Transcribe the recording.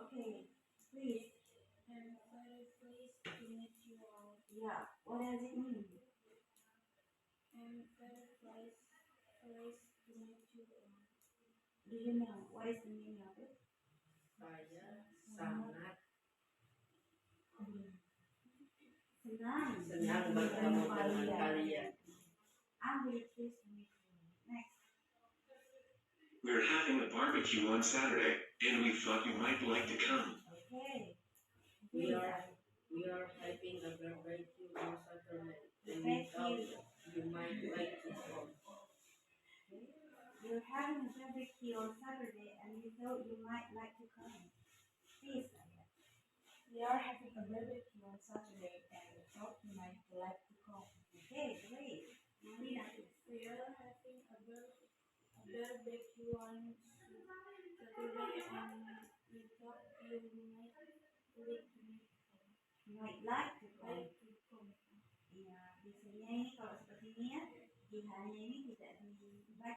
Okay, please. I'm very pleased to meet you all. Yeah, what does it mean? I'm very pleased to meet you all. Do you know what is the meaning of it? Saya sangat Senang. senang bertemu dengan kalian. I'm really pleased to meet you. Next. We're having a barbecue on Saturday, and we thought you might like to come. Okay. We are having a barbecue on Saturday, and we thought you might like to come. You're having a barbecue on Saturday and you thought you might like to come. Please, Aya. We are having a barbecue on Saturday and we thought you might like to come. Okay, great. Marina, We are having a barbecue on Saturday and we thought you might like to come. like to come. Ya, biasanya ini kalau seperti ini ya, jihanya ini tidak dibaca.